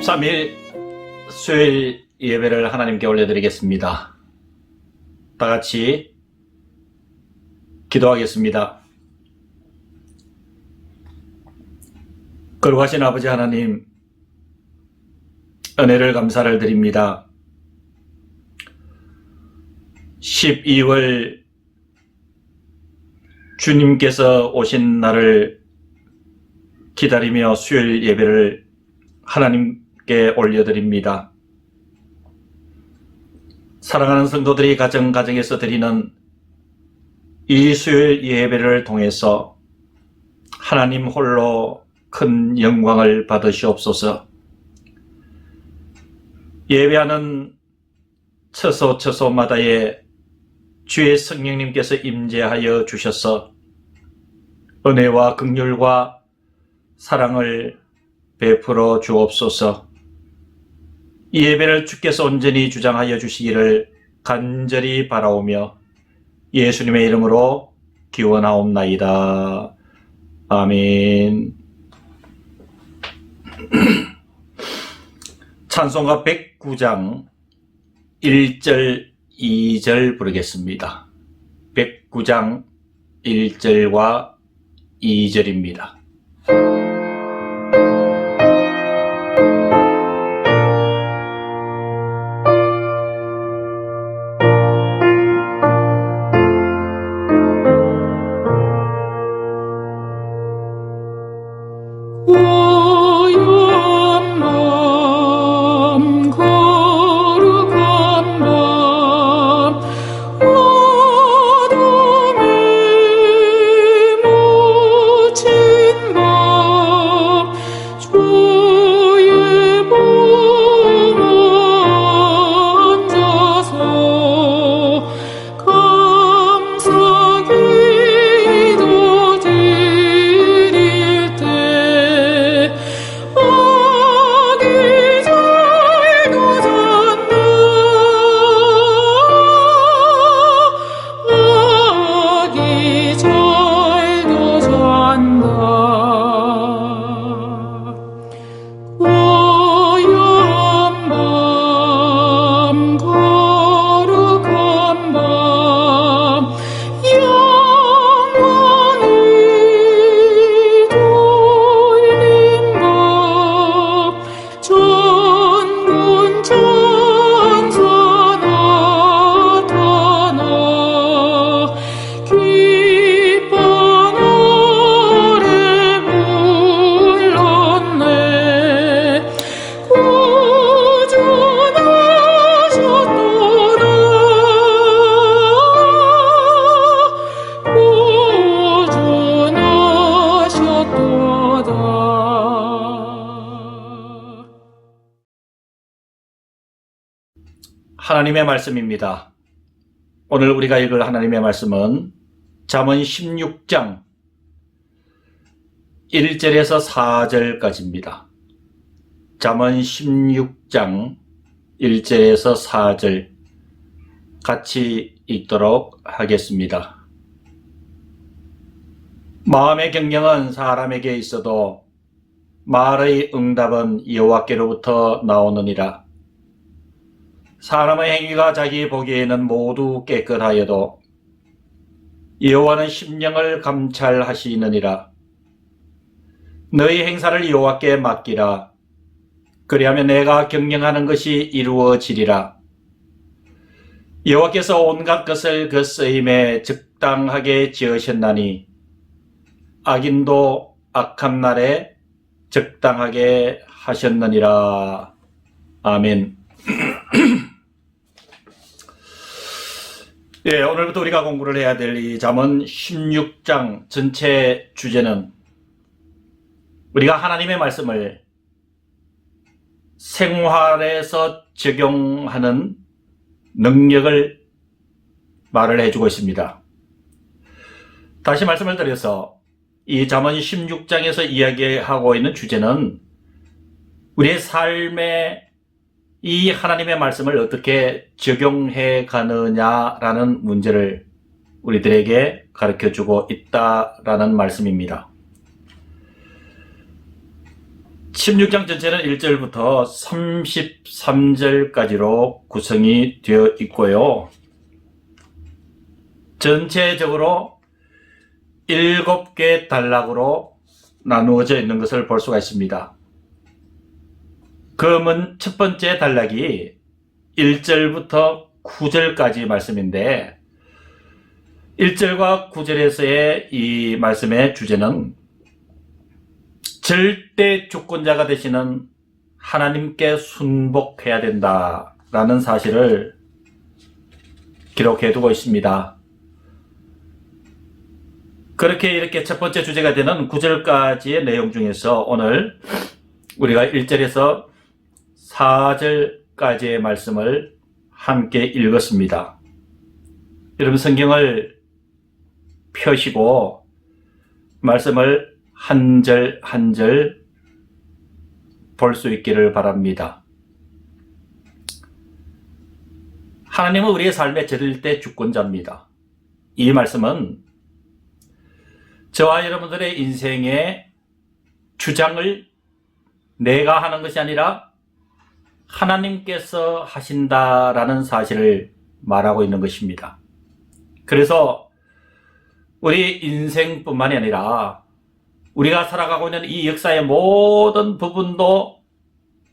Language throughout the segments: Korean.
23일 수요일 예배를 하나님께 올려드리겠습니다. 다 같이 기도하겠습니다. 거룩하신 아버지 하나님, 은혜를 감사를 드립니다. 12월 주님께서 오신 날을 기다리며 수요일 예배를 하나님께 올려드립니다. 사랑하는 성도들이 가정에서 드리는 이 수요일 예배를 통해서 하나님 홀로 큰 영광을 받으시옵소서. 예배하는 처소마다에 주의 성령님께서 임재하여 주셔서 은혜와 긍휼과 사랑을 베풀어 주옵소서. 이 예배를 주께서 온전히 주장하여 주시기를 간절히 바라오며 예수님의 이름으로 기원하옵나이다. 아멘. 찬송가 109장 1절 2절 부르겠습니다. 109장 1절과 2절입니다. 하나님의 말씀입니다. 오늘 우리가 읽을 하나님의 말씀은 잠언 16장 1절에서 4절까지입니다. 잠언 16장 1절에서 4절 같이 읽도록 하겠습니다. 마음의 경영은 사람에게 있어도 말의 응답은 여호와께로부터 나오느니라. 사람의 행위가 자기 보기에는 모두 깨끗하여도 여호와는 심령을 감찰하시느니라. 너희 행사를 여호와께 맡기라. 그리하면 내가 경영하는 것이 이루어지리라. 여호와께서 온갖 것을 그 쓰임에 적당하게 지으셨나니 악인도 악한 날에 적당하게 하셨느니라. 아멘. 예, 오늘부터 우리가 공부를 해야 될 이 잠언 16장 전체 주제는 우리가 하나님의 말씀을 생활에서 적용하는 능력을 말을 해주고 있습니다. 다시 말씀을 드려서 이 잠언 16장에서 이야기하고 있는 주제는 우리의 삶에 이 하나님의 말씀을 어떻게 적용해 가느냐라는 문제를 우리들에게 가르쳐주고 있다라는 말씀입니다. 16장 전체는 1절부터 33절까지로 구성이 되어 있고요. 전체적으로 7개 단락으로 나누어져 있는 것을 볼 수가 있습니다. 그러면 첫 번째 단락이 1절부터 9절까지 말씀인데 1절과 9절에서의 이 말씀의 주제는 절대 주권자가 되시는 하나님께 순복해야 된다라는 사실을 기록해 두고 있습니다. 그렇게 이렇게 첫 번째 주제가 되는 9절까지의 내용 중에서 오늘 우리가 1절에서 4절까지의 말씀을 함께 읽었습니다. 여러분 성경을 펴시고 말씀을 한 절 한 절 볼 수 있기를 바랍니다. 하나님은 우리의 삶의 절대 주권자입니다. 이 말씀은 저와 여러분들의 인생의 주장을 내가 하는 것이 아니라 하나님께서 하신다라는 사실을 말하고 있는 것입니다. 그래서 우리 인생뿐만이 아니라 우리가 살아가고 있는 이 역사의 모든 부분도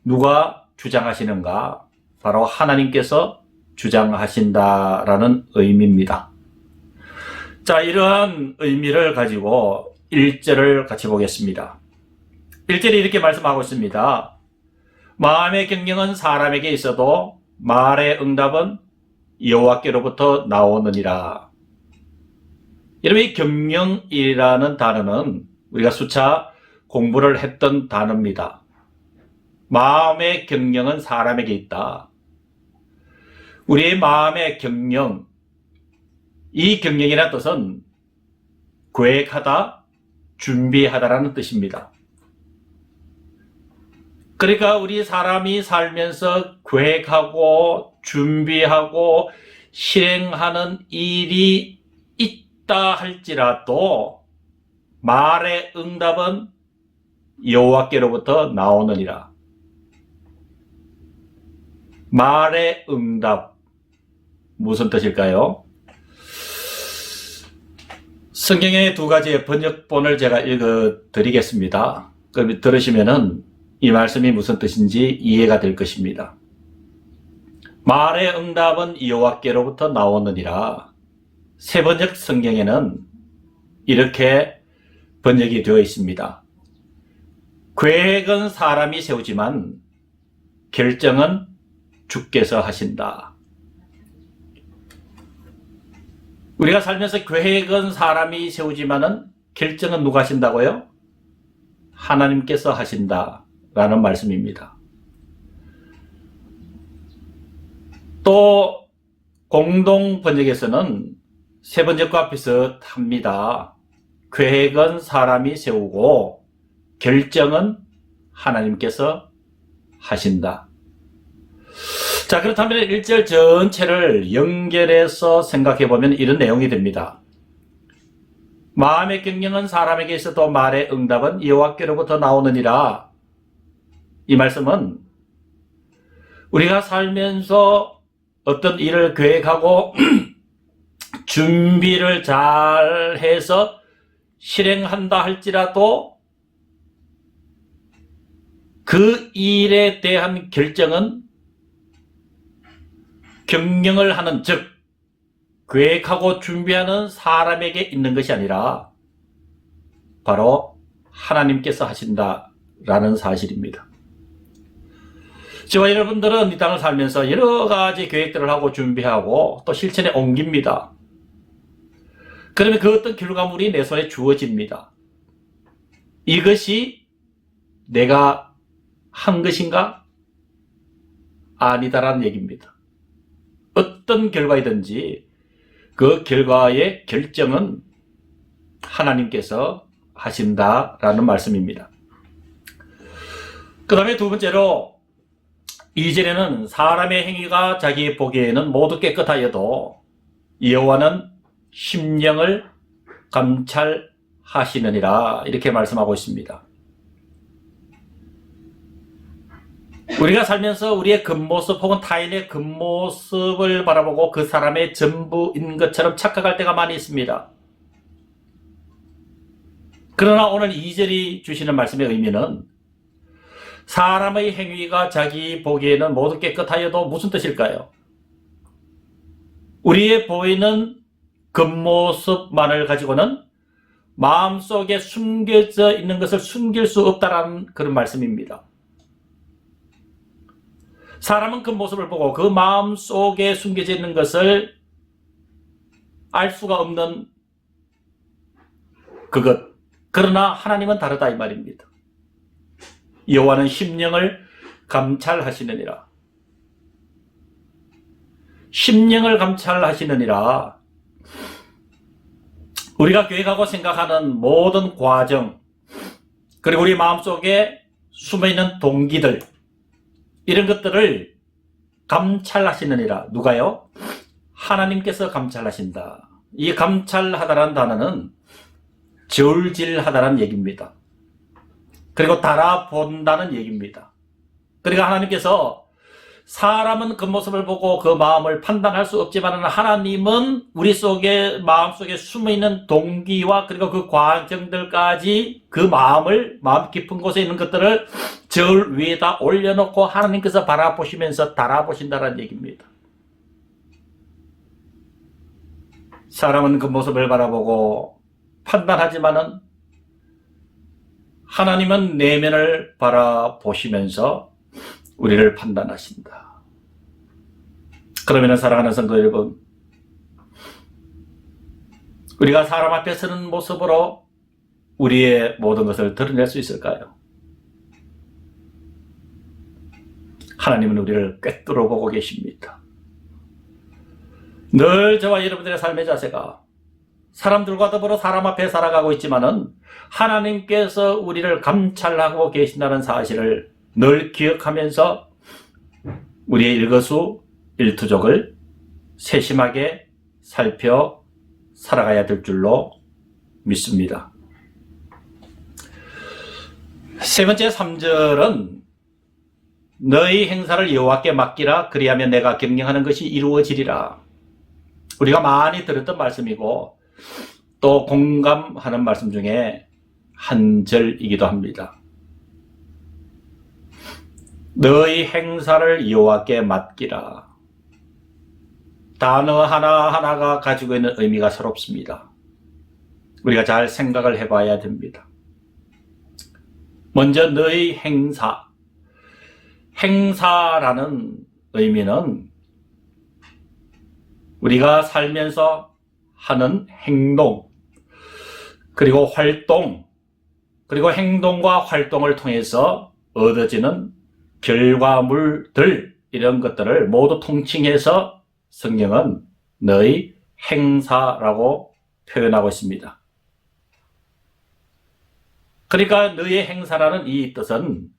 누가 주장하시는가? 바로 하나님께서 주장하신다라는 의미입니다. 자, 이러한 의미를 가지고 1절을 같이 보겠습니다. 1절이 이렇게 말씀하고 있습니다. 마음의 경영은 사람에게 있어도 말의 응답은 여호와께로부터 나오느니라. 여러분, 이 경영이라는 단어는 우리가 수차 공부를 했던 단어입니다. 마음의 경영은 사람에게 있다. 우리의 마음의 경영, 이 경영이라는 뜻은 계획하다, 준비하다라는 뜻입니다. 그러니까 우리 사람이 살면서 계획하고 준비하고 실행하는 일이 있다 할지라도 말의 응답은 여호와께로부터 나오느니라. 말의 응답, 무슨 뜻일까요? 성경의 두 가지의 번역본을 제가 읽어 드리겠습니다. 그럼 들으시면은 이 말씀이 무슨 뜻인지 이해가 될 것입니다. 말의 응답은 여호와께로부터 나오느니라. 새 번역 성경에는 이렇게 번역이 되어 있습니다. 계획은 사람이 세우지만 결정은 주께서 하신다. 우리가 살면서 계획은 사람이 세우지만은 결정은 누가 하신다고요? 하나님께서 하신다라는 말씀입니다. 또 공동 번역에서는 세 번역과 비슷합니다. 계획은 사람이 세우고 결정은 하나님께서 하신다. 자, 그렇다면 1절 전체를 연결해서 생각해 보면 이런 내용이 됩니다. 마음의 경영은 사람에게 있어도 말의 응답은 여호와께로부터 나오느니라. 이 말씀은 우리가 살면서 어떤 일을 계획하고 준비를 잘 해서 실행한다 할지라도 그 일에 대한 결정은 경영을 하는, 즉 계획하고 준비하는 사람에게 있는 것이 아니라 바로 하나님께서 하신다라는 사실입니다. 저와 여러분들은 이 땅을 살면서 여러 가지 계획들을 하고 준비하고 또 실천에 옮깁니다. 그러면 그 어떤 결과물이 내 손에 주어집니다. 이것이 내가 한 것인가? 아니다라는 얘기입니다. 어떤 결과이든지 그 결과의 결정은 하나님께서 하신다라는 말씀입니다. 그 다음에 두 번째로 2절에는 사람의 행위가 자기 보기에는 모두 깨끗하여도 여호와는 심령을 감찰하시느니라, 이렇게 말씀하고 있습니다. 우리가 살면서 우리의 겉모습 혹은 타인의 겉모습을 바라보고 그 사람의 전부인 것처럼 착각할 때가 많이 있습니다. 그러나 오늘 2절이 주시는 말씀의 의미는 사람의 행위가 자기 보기에는 모두 깨끗하여도 무슨 뜻일까요? 우리의 보이는 겉모습만을 가지고는 마음속에 숨겨져 있는 것을 숨길 수 없다라는 그런 말씀입니다. 사람은 겉모습을 보고 그 마음속에 숨겨져 있는 것을 알 수가 없는 그것. 그러나 하나님은 다르다 이 말입니다. 여호와는 심령을 감찰하시느니라. 심령을 감찰하시느니라. 우리가 계획하고 생각하는 모든 과정, 그리고 우리 마음속에 숨어있는 동기들, 이런 것들을 감찰하시느니라. 누가요? 하나님께서 감찰하신다. 이 감찰하다라는 단어는 저울질하다라는 얘기입니다. 그리고 달아본다는 얘기입니다. 그러니까 하나님께서 사람은 겉모습을 보고 그 마음을 판단할 수 없지만 하나님은 우리 속에 마음속에 숨어있는 동기와 그리고 그 과정들까지 그 마음 깊은 곳에 있는 것들을 저울 위에다 올려놓고 하나님께서 바라보시면서 달아보신다는 얘기입니다. 사람은 겉모습을 바라보고 판단하지만은 하나님은 내면을 바라보시면서 우리를 판단하신다. 그러면 사랑하는 성도 여러분, 우리가 사람 앞에 서는 모습으로 우리의 모든 것을 드러낼 수 있을까요? 하나님은 우리를 꿰뚫어 보고 계십니다. 늘 저와 여러분들의 삶의 자세가 사람들과 더불어 사람 앞에 살아가고 있지만은 하나님께서 우리를 감찰하고 계신다는 사실을 늘 기억하면서 우리의 일거수일투족을 세심하게 살펴 살아가야 될 줄로 믿습니다. 세 번째 3절은 너희 행사를 여호와께 맡기라. 그리하면 내가 경영하는 것이 이루어지리라. 우리가 많이 들었던 말씀이고 또 공감하는 말씀 중에 한 절이기도 합니다. 너희 행사를 여호와께 맡기라. 단어 하나하나가 가지고 있는 의미가 새롭습니다. 우리가 잘 생각을 해봐야 됩니다. 먼저 너희 행사. 행사라는 의미는 우리가 살면서 하는 행동, 그리고 활동, 그리고 행동과 활동을 통해서 얻어지는 결과물들, 이런 것들을 모두 통칭해서 성경은 너희 행사라고 표현하고 있습니다. 그러니까 너희 행사라는 이 뜻은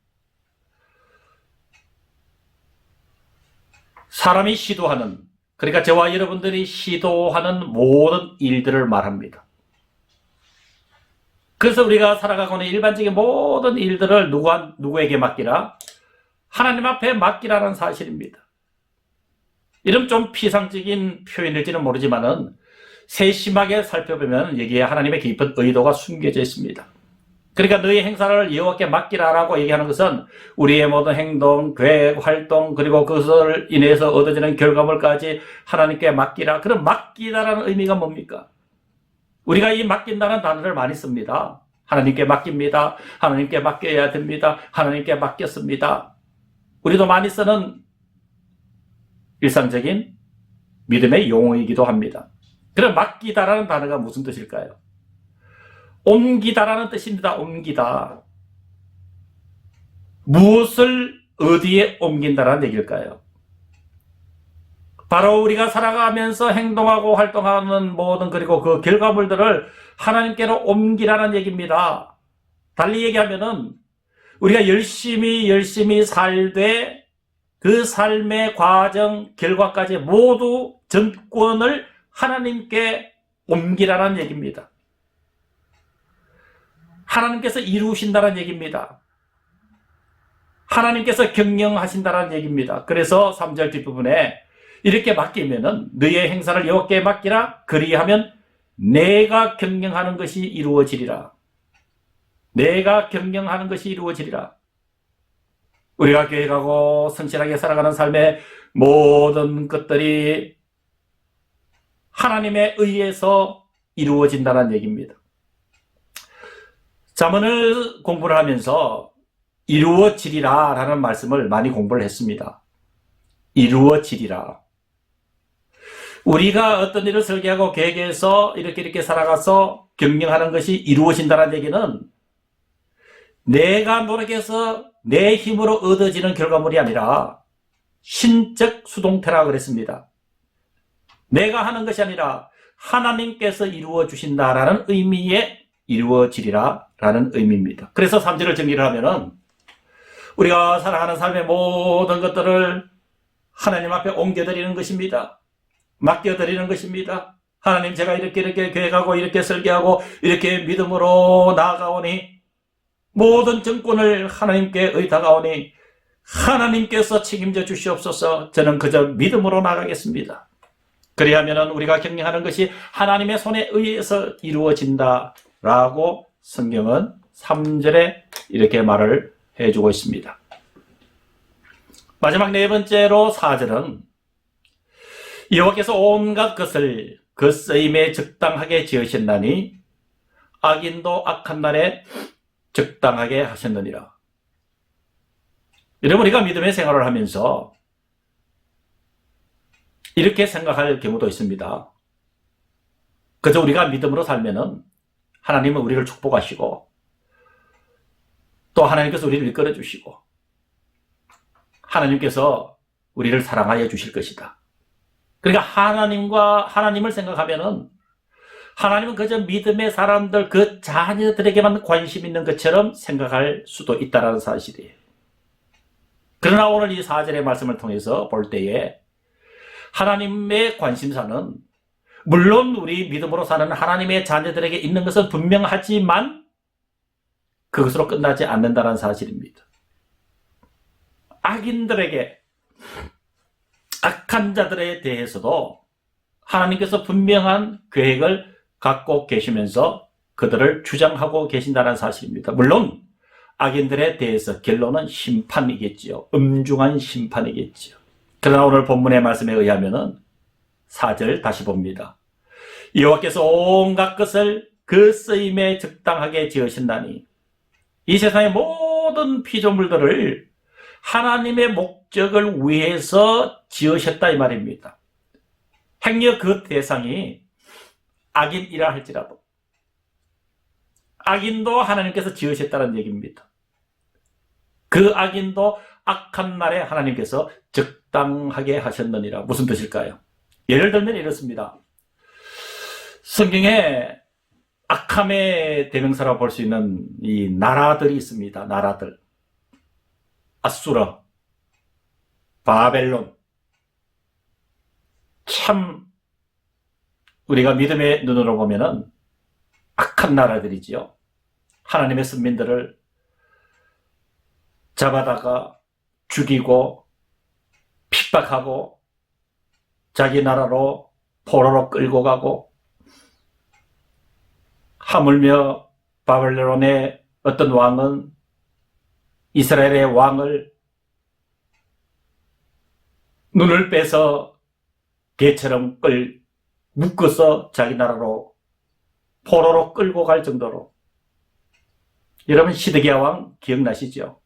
사람이 시도하는, 그러니까 저와 여러분들이 시도하는 모든 일들을 말합니다. 그래서 우리가 살아가고 있는 일반적인 모든 일들을 누구에게 맡기라? 하나님 앞에 맡기라는 사실입니다. 이런 좀 피상적인 표현일지는 모르지만은 세심하게 살펴보면 여기에 하나님의 깊은 의도가 숨겨져 있습니다. 그러니까 너희 행사를 여호와께 맡기라라고 얘기하는 것은 우리의 모든 행동, 계획, 활동, 그리고 그것을 인해서 얻어지는 결과물까지 하나님께 맡기라. 그럼 맡기다라는 의미가 뭡니까? 우리가 이 맡긴다는 단어를 많이 씁니다. 하나님께 맡깁니다. 하나님께 맡겨야 됩니다. 하나님께 맡겼습니다. 우리도 많이 쓰는 일상적인 믿음의 용어이기도 합니다. 그럼 맡기다라는 단어가 무슨 뜻일까요? 옮기다라는 뜻입니다. 옮기다. 무엇을 어디에 옮긴다라는 얘기일까요? 바로 우리가 살아가면서 행동하고 활동하는 모든, 그리고 그 결과물들을 하나님께로 옮기라는 얘기입니다. 달리 얘기하면은 우리가 열심히 살되 그 삶의 과정, 결과까지 모두 전권을 하나님께 옮기라는 얘기입니다. 하나님께서 이루신다는 얘기입니다. 하나님께서 경영하신다는 얘기입니다. 그래서 3절 뒷부분에 이렇게 맡기면은 너희의 행사를 여호와께 맡기라. 그리하면 내가 경영하는 것이 이루어지리라. 내가 경영하는 것이 이루어지리라. 우리가 교회 가고 성실하게 살아가는 삶의 모든 것들이 하나님에 의해서 이루어진다는 얘기입니다. 잠언을 공부를 하면서 이루어지리라 라는 말씀을 많이 공부를 했습니다. 이루어지리라. 우리가 어떤 일을 설계하고 계획해서 이렇게 살아가서 경영하는 것이 이루어진다는 얘기는 내가 노력해서 내 힘으로 얻어지는 결과물이 아니라 신적 수동태라고 그랬습니다. 내가 하는 것이 아니라 하나님께서 이루어 주신다라는 의미의 이루어지리라 라는 의미입니다. 그래서 3절을 정리를 하면은 우리가 살아가는 삶의 모든 것들을 하나님 앞에 옮겨드리는 것입니다. 맡겨드리는 것입니다. 하나님, 제가 이렇게 계획하고 이렇게 설계하고 이렇게 믿음으로 나아가오니 모든 정권을 하나님께 의탁하오니 하나님께서 책임져 주시옵소서. 저는 그저 믿음으로 나가겠습니다. 그리하면 우리가 경영하는 것이 하나님의 손에 의해서 이루어진다라고 성경은 3절에 이렇게 말을 해주고 있습니다. 마지막 네 번째로 4절은 여호와께서 온갖 것을 그 쓰임에 적당하게 지으셨나니 악인도 악한 날에 적당하게 하셨느니라. 여러분, 우리가 믿음의 생활을 하면서 이렇게 생각할 경우도 있습니다. 그저 우리가 믿음으로 살면은 하나님은 우리를 축복하시고 또 하나님께서 우리를 이끌어 주시고 하나님께서 우리를 사랑하여 주실 것이다. 그러니까 하나님을 생각하면은 하나님은 그저 믿음의 사람들, 그 자녀들에게만 관심 있는 것처럼 생각할 수도 있다는 사실이에요. 그러나 오늘 이 4절의 말씀을 통해서 볼 때에 하나님의 관심사는 물론 우리 믿음으로 사는 하나님의 자녀들에게 있는 것은 분명하지만 그것으로 끝나지 않는다는 사실입니다. 악인들에게, 악한 자들에 대해서도 하나님께서 분명한 계획을 갖고 계시면서 그들을 주장하고 계신다는 사실입니다. 물론 악인들에 대해서 결론은 심판이겠지요. 엄중한 심판이겠지요. 그러나 오늘 본문의 말씀에 의하면은 4절 다시 봅니다. 여호와께서 온갖 것을 그 쓰임에 적당하게 지으신다니 이 세상의 모든 피조물들을 하나님의 목적을 위해서 지으셨다 이 말입니다. 행여 그 대상이 악인이라 할지라도 악인도 하나님께서 지으셨다는 얘기입니다. 그 악인도 악한 날에 하나님께서 적당하게 하셨느니라. 무슨 뜻일까요? 예를 들면 이렇습니다. 성경에 악함의 대명사라고 볼 수 있는 이 나라들이 있습니다. 나라들. 아수르, 바벨론. 참 우리가 믿음의 눈으로 보면은 악한 나라들이지요. 하나님의 선민들을 잡아다가 죽이고 핍박하고 자기 나라로 포로로 끌고 가고, 하물며 바벨론의 어떤 왕은 이스라엘의 왕을 눈을 빼서 개처럼 묶어서 자기 나라로 포로로 끌고 갈 정도로. 여러분, 시드기야 왕 기억나시죠?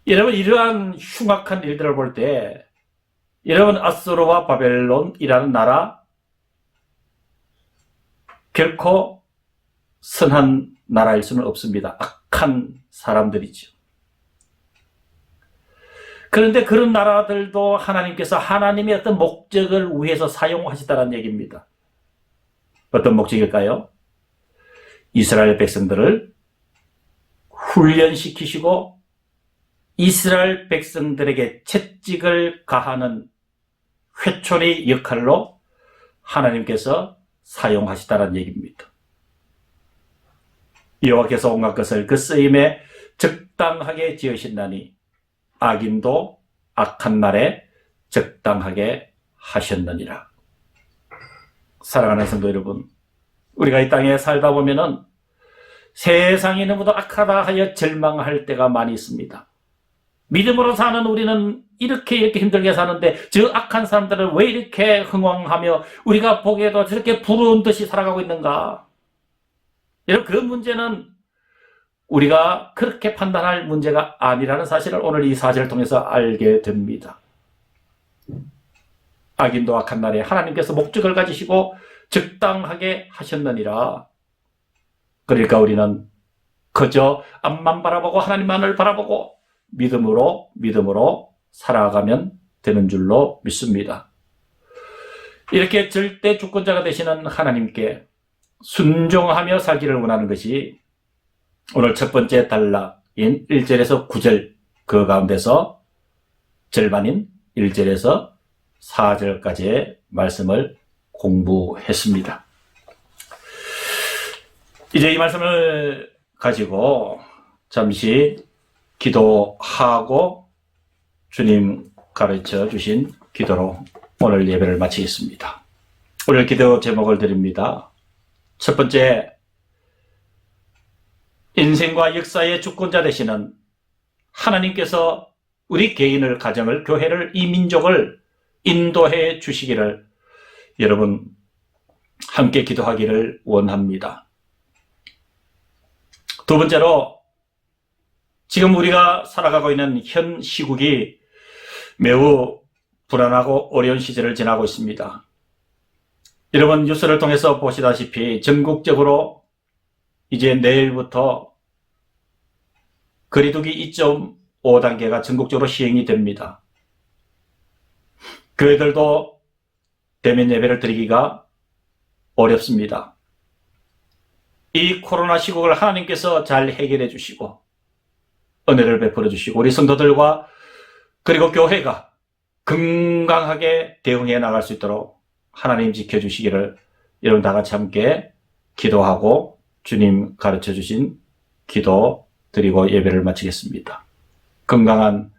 여러분, 이러한 흉악한 일들을 볼 때 여러분, 아수르와 바벨론이라는 나라 결코 선한 나라일 수는 없습니다. 악한 사람들이죠. 그런데 그런 나라들도 하나님께서 하나님의 어떤 목적을 위해서 사용하시다는 얘기입니다. 어떤 목적일까요? 이스라엘 백성들을 훈련시키시고 이스라엘 백성들에게 채찍을 가하는 회초리 역할로 하나님께서 사용하시다는 얘기입니다. 여호와께서 온갖 것을 그 쓰임에 적당하게 지으신다니 악인도 악한 날에 적당하게 하셨느니라. 사랑하는 성도 여러분, 우리가 이 땅에 살다 보면은 세상이 너무도 악하다 하여 절망할 때가 많이 있습니다. 믿음으로 사는 우리는 이렇게 힘들게 사는데 저 악한 사람들은 왜 이렇게 흥왕하며 우리가 보기에도 저렇게 부러운 듯이 살아가고 있는가? 여러분, 그 문제는 우리가 그렇게 판단할 문제가 아니라는 사실을 오늘 이 사실을 통해서 알게 됩니다. 악인도 악한 날에 하나님께서 목적을 가지시고 적당하게 하셨느니라. 그러니까 우리는 그저 앞만 바라보고 하나님만을 바라보고 믿음으로 살아가면 되는 줄로 믿습니다. 이렇게 절대 주권자가 되시는 하나님께 순종하며 살기를 원하는 것이 오늘 첫 번째 단락인 1절에서 9절 그 가운데서 절반인 1절에서 4절까지의 말씀을 공부했습니다. 이제 이 말씀을 가지고 잠시 기도하고 주님 가르쳐 주신 기도로 오늘 예배를 마치겠습니다. 오늘 기도 제목을 드립니다. 첫 번째, 인생과 역사의 주권자 되시는 하나님께서 우리 개인을, 가정을, 교회를, 이 민족을 인도해 주시기를 여러분 함께 기도하기를 원합니다. 두 번째로, 지금 우리가 살아가고 있는 현 시국이 매우 불안하고 어려운 시절을 지나고 있습니다. 여러분 뉴스를 통해서 보시다시피 전국적으로 이제 내일부터 거리두기 2.5단계가 전국적으로 시행이 됩니다. 교회들도 대면 예배를 드리기가 어렵습니다. 이 코로나 시국을 하나님께서 잘 해결해 주시고 은혜를 베풀어 주시고 우리 성도들과 그리고 교회가 건강하게 대응해 나갈 수 있도록 하나님 지켜주시기를 여러분 다 같이 함께 기도하고 주님 가르쳐 주신 기도 드리고 예배를 마치겠습니다. 건강한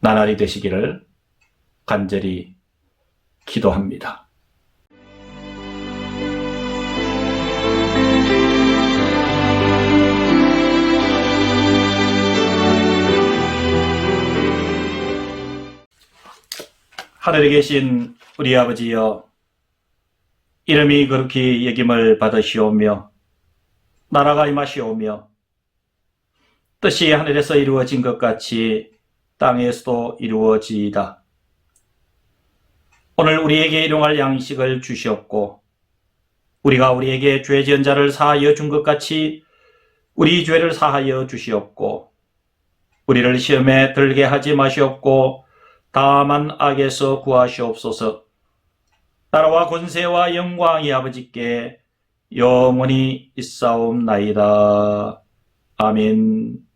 나날이 되시기를 간절히 기도합니다. 하늘에 계신 우리 아버지여, 이름이 거룩히 여김을 받으시오며 나라가 임하시오며 뜻이 하늘에서 이루어진 것 같이 땅에서도 이루어지이다. 오늘 우리에게 일용할 양식을 주시옵고 우리가 우리에게 죄 지은 자를 사하여 준 것 같이 우리 죄를 사하여 주시옵고 우리를 시험에 들게 하지 마시옵고 다만 악에서 구하시옵소서. 나라와 권세와 영광이 아버지께 영원히 있사옵나이다. 아멘.